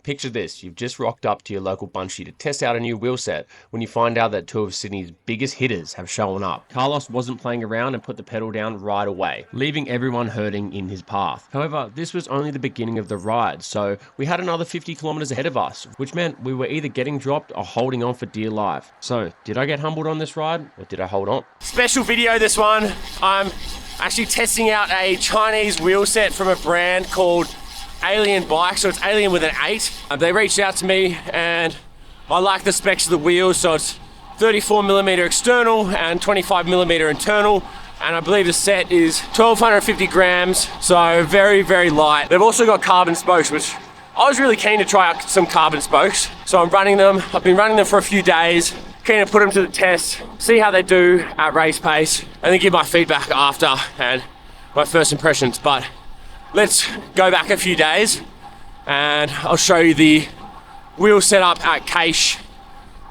Picture this, you've just rocked up to your local Bunchie to test out a new wheel set when you find out that two of Sydney's biggest hitters have shown up. Carlos wasn't playing around and put the pedal down right away, leaving everyone hurting in his path. However, this was only the beginning of the ride, so we had another 50 kilometers ahead of us, which meant we were either getting dropped or holding on for dear life. So, did I get humbled on this ride, or did I hold on? Special video this one. I'm actually testing out a Chinese wheel set from a brand called Alien Bike, so it's Alien with an 8. They reached out to me and I like the specs of the wheels, so it's 34mm external and 25mm internal, and I believe the set is 1250 grams, so very, very light. They've also got carbon spokes, which I was really keen to try out some carbon spokes, so I'm running them. I've been running them for a few days, keen to put them to the test, see how they do at race pace, and then give my feedback after and my first impressions. But let's go back a few days and I'll show you the wheel setup at CCACHE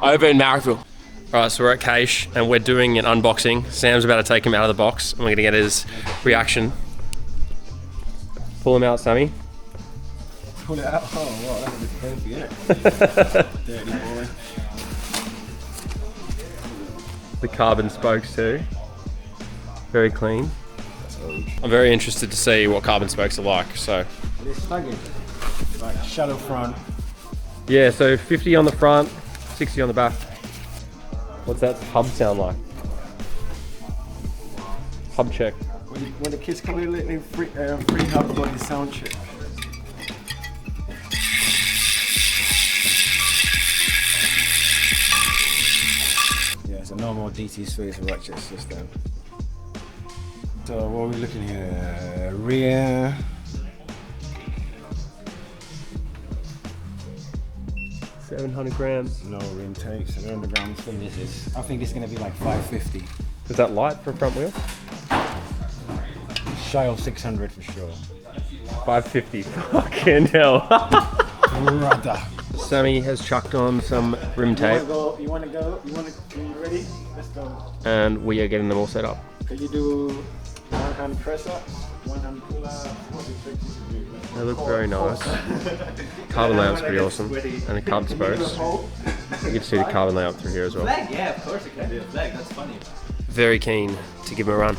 over in Marrickville. Alright, so we're at CCACHE and we're doing an unboxing. Sam's about to take him out of the box and we're going to get his reaction. Pull him out, Sammy. Pull it out? Oh, wow, that was a fancy, innit? Dirty boy. The carbon spokes too. Very clean. I'm very interested to see what carbon spokes are like, so. They're slugging. Like shallow front. Yeah, so 50 on the front, 60 on the back. What's that hub sound like? Hub check. When the kids come in, let me free hub body sound check. Yeah, it's a normal DT3 ratchet system. So what are we looking here? Rear. $700 grams. No rim take, 700 grams. I think it's going to be like 550. Is that light for a front wheel? Shy of 600 for sure. 550. Fucking hell. Brother. Sammy has chucked on some rim tape. You want to go? Are you ready? Let's go. And we are getting them all set up. Can you do one hand press ups, one hand pull ups? What do you think you should do? They look very nice. Carbon layout's pretty awesome. And the carbon spokes. You can see the carbon layout through here as well. Flag? Yeah, of course it can do a flag. That's funny. Very keen to give him a run.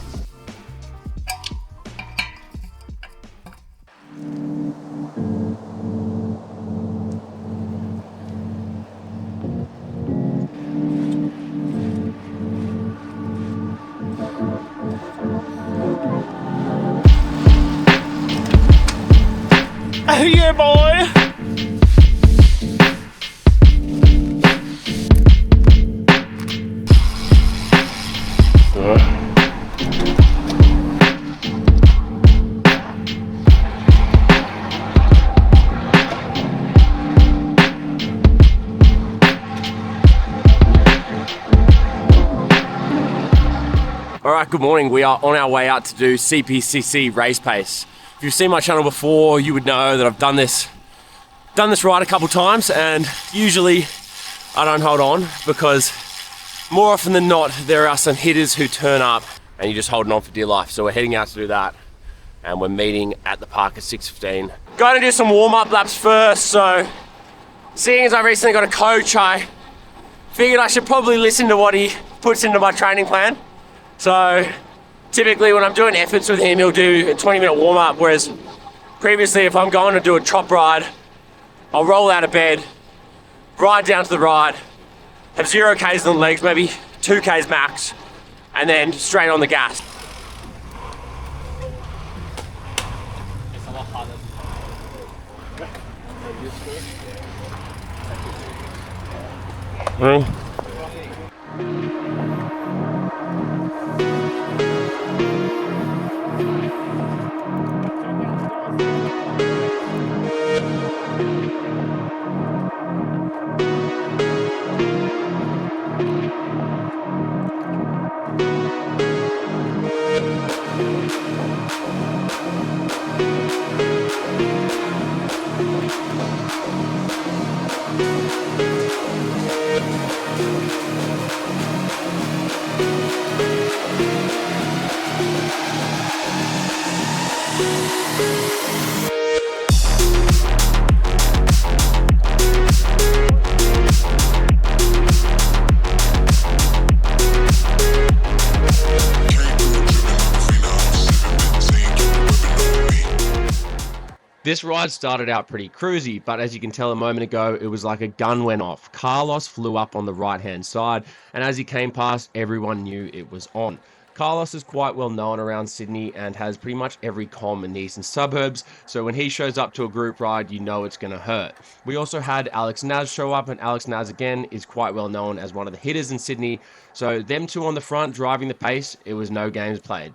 Yeah, boy! Alright, good morning. We are on our way out to do CPCC Race Pace. If you've seen my channel before, you would know that I've done this ride a couple times, and usually I don't hold on because more often than not there are some hitters who turn up and you're just holding on for dear life. So we're heading out to do that and we're meeting at the park at 6:15. Going to do some warm-up laps first, so seeing as I recently got a coach, I figured I should probably listen to what he puts into my training plan. So typically when I'm doing efforts with him, he'll do a 20-minute warm-up, whereas previously if I'm going to do a chop ride, I'll roll out of bed, ride down to the ride, have 0 Ks on the legs, maybe 2 Ks max, and then straight on the gas. It's a lot harder. This ride started out pretty cruisy, but as you can tell a moment ago, it was like a gun went off. Carlos flew up on the right-hand side, and as he came past, everyone knew it was on. Carlos is quite well known around Sydney and has pretty much every comm in the eastern suburbs, so when he shows up to a group ride, you know it's going to hurt. We also had Alex Naz show up, and Alex Naz again is quite well known as one of the hitters in Sydney, so them two on the front driving the pace, it was no games played.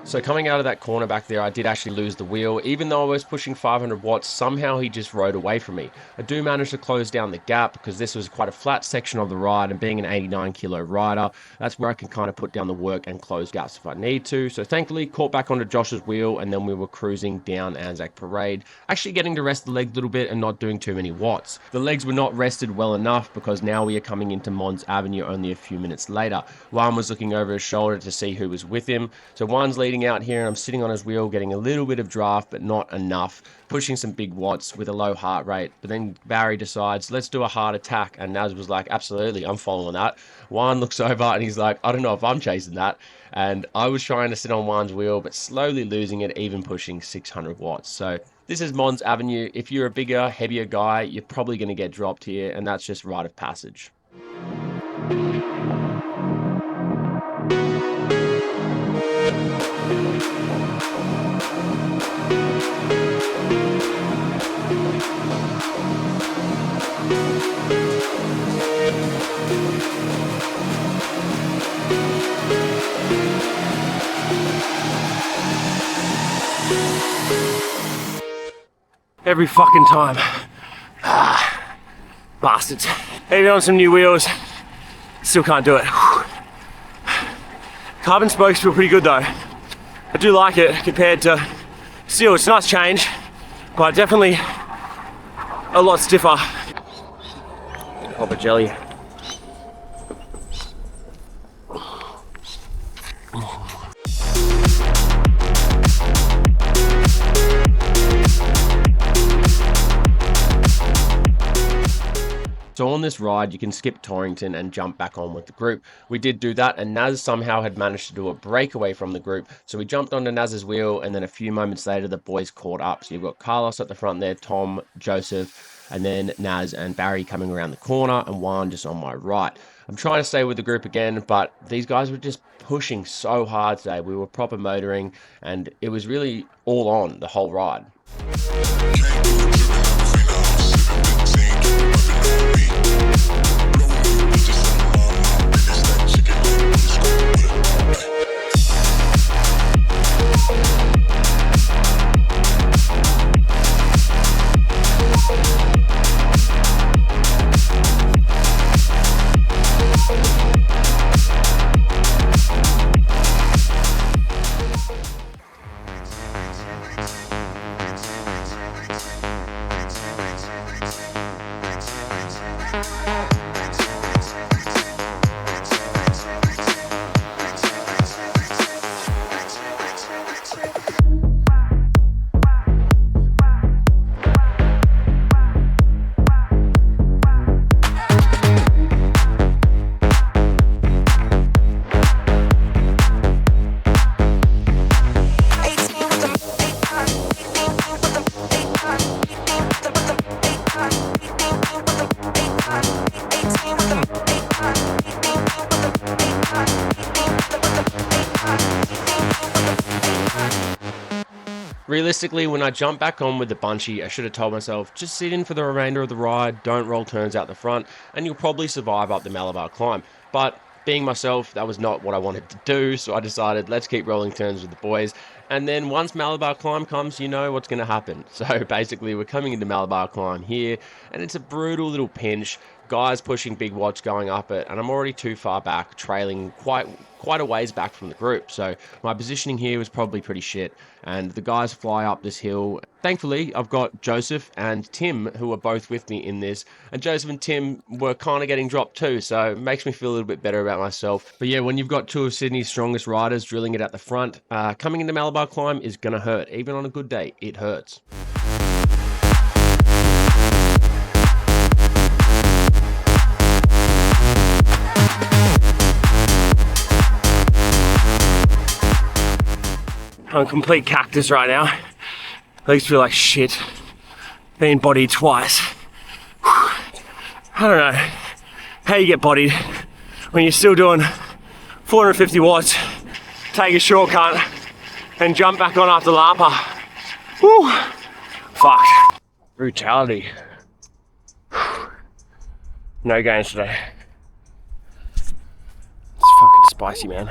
So coming out of that corner back there, I did actually lose the wheel. Even though I was pushing 500 watts, somehow he just rode away from me. I do manage to close down the gap because this was quite a flat section of the ride, and being an 89 kilo rider, that's where I can kind of put down the work and close gaps if I need to. So thankfully, caught back onto Josh's wheel, and then we were cruising down Anzac Parade, actually getting to rest the legs a little bit and not doing too many watts. The legs were not rested well enough because now we are coming into Mons Avenue only a few minutes later. Juan was looking over his shoulder to see who was with him. So Juan's leading out here, and I'm sitting on his wheel getting a little bit of draft but not enough, pushing some big watts with a low heart rate. But then Barry decides, let's do a hard attack, and Naz was like, absolutely, I'm following that. Juan looks over and he's like, I don't know if I'm chasing that. And I was trying to sit on Juan's wheel but slowly losing it, even pushing 600 watts. So this is Mons Avenue. If you're a bigger, heavier guy, you're probably going to get dropped here, and that's just rite of passage. Every fucking time. Bastards. Even on some new wheels, still can't do it. Carbon spokes feel pretty good though. I do like it compared to steel. It's a nice change, but definitely a lot stiffer. Pop a jelly. So on this ride, you can skip Torrington and jump back on with the group. We did do that, and Naz somehow had managed to do a breakaway from the group. So we jumped onto Naz's wheel, and then a few moments later, the boys caught up. So you've got Carlos at the front there, Tom, Joseph, and then Naz and Barry coming around the corner, and Juan just on my right. I'm trying to stay with the group again, but these guys were just pushing so hard today. We were proper motoring, and it was really all on the whole ride. Realistically, when I jumped back on with the Bunchie, I should have told myself, just sit in for the remainder of the ride, don't roll turns out the front, and you'll probably survive up the Malibar climb. But being myself, that was not what I wanted to do, so I decided, let's keep rolling turns with the boys. And then once Malibar climb comes, you know what's going to happen. So basically, we're coming into Malibar climb here, and it's a brutal little pinch. guys pushing big watts going up it, and I'm already too far back, trailing quite a ways back from the group. So my positioning here was probably pretty shit, and the guys fly up this hill. Thankfully, I've got Joseph and Tim, who are both with me in this, and Joseph and Tim were kind of getting dropped too, so it makes me feel a little bit better about myself. But yeah, when you've got two of Sydney's strongest riders drilling it at the front, coming into Malibar climb is going to hurt. Even on a good day, it hurts. I'm a complete cactus right now. Legs feel like shit. Being bodied twice. I don't know how you get bodied when you're still doing 450 watts, take a shortcut, and jump back on after Lapa. Woo! Fuck. Brutality. No gains today. It's fucking spicy, man.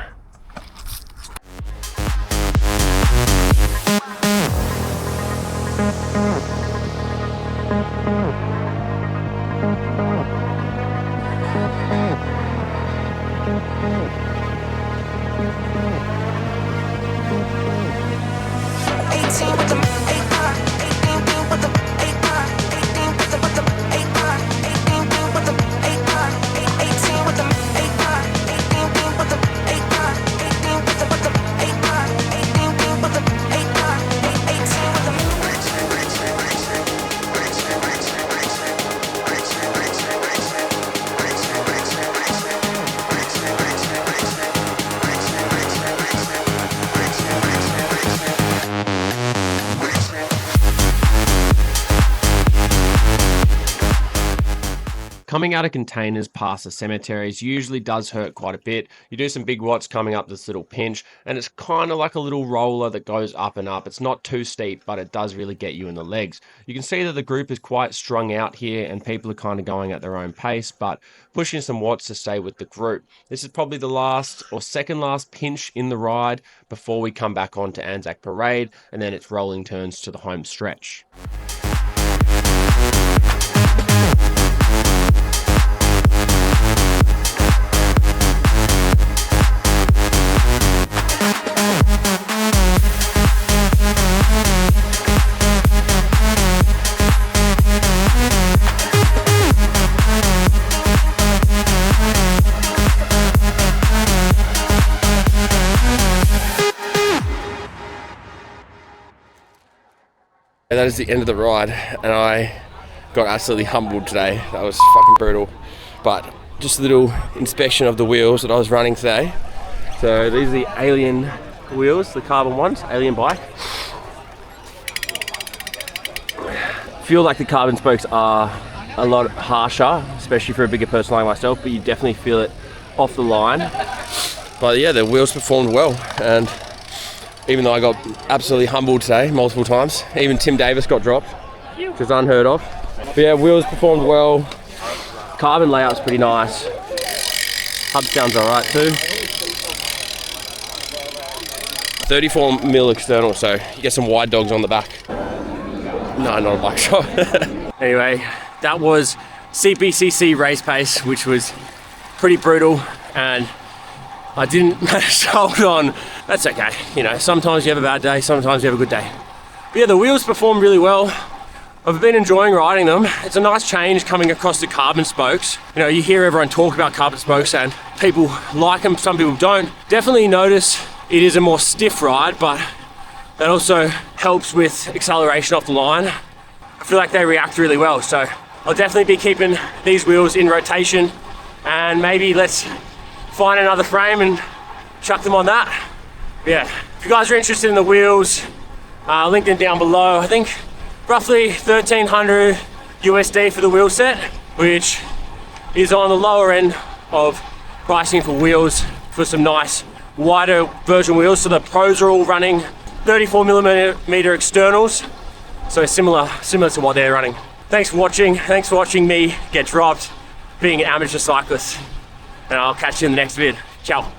Coming out of containers past the cemeteries usually does hurt quite a bit. You do some big watts coming up this little pinch, and it's kind of like a little roller that goes up and up. It's not too steep, but it does really get you in the legs. You can see that the group is quite strung out here, and people are kind of going at their own pace, but pushing some watts to stay with the group. This is probably the last or second last pinch in the ride before we come back on to Anzac Parade, and then it's rolling turns to the home stretch. That is the end of the ride, and I got absolutely humbled today. That was fucking brutal. But just a little inspection of the wheels that I was running today. So these are the Alien wheels, the carbon ones, Alien bike. Feel like the carbon spokes are a lot harsher, especially for a bigger person like myself, but you definitely feel it off the line. But yeah, the wheels performed well, and even though I got absolutely humbled today multiple times, even Tim Davis got dropped, which is unheard of. But yeah, wheels performed well. Carbon layout's pretty nice. Hub sounds alright too. 34mm external, so you get some wide dogs on the back. No, not a bike shop. Anyway, that was CPCC Race Pace, which was pretty brutal, and I didn't manage to hold on. That's okay, you know, sometimes you have a bad day, sometimes you have a good day. But yeah, the wheels performed really well. I've been enjoying riding them. It's a nice change coming across the carbon spokes. You know, you hear everyone talk about carbon spokes and people like them, some people don't. Definitely notice it is a more stiff ride, but that also helps with acceleration off the line. I feel like they react really well, so I'll definitely be keeping these wheels in rotation, and maybe let's find another frame and chuck them on that. Yeah, if you guys are interested in the wheels, link them down below. I think roughly 1,300 USD for the wheel set, which is on the lower end of pricing for wheels for some nice wider version wheels. So the pros are all running 34mm externals, so similar to what they're running. Thanks for watching me get dropped being an amateur cyclist, and I'll catch you in the next vid. Ciao.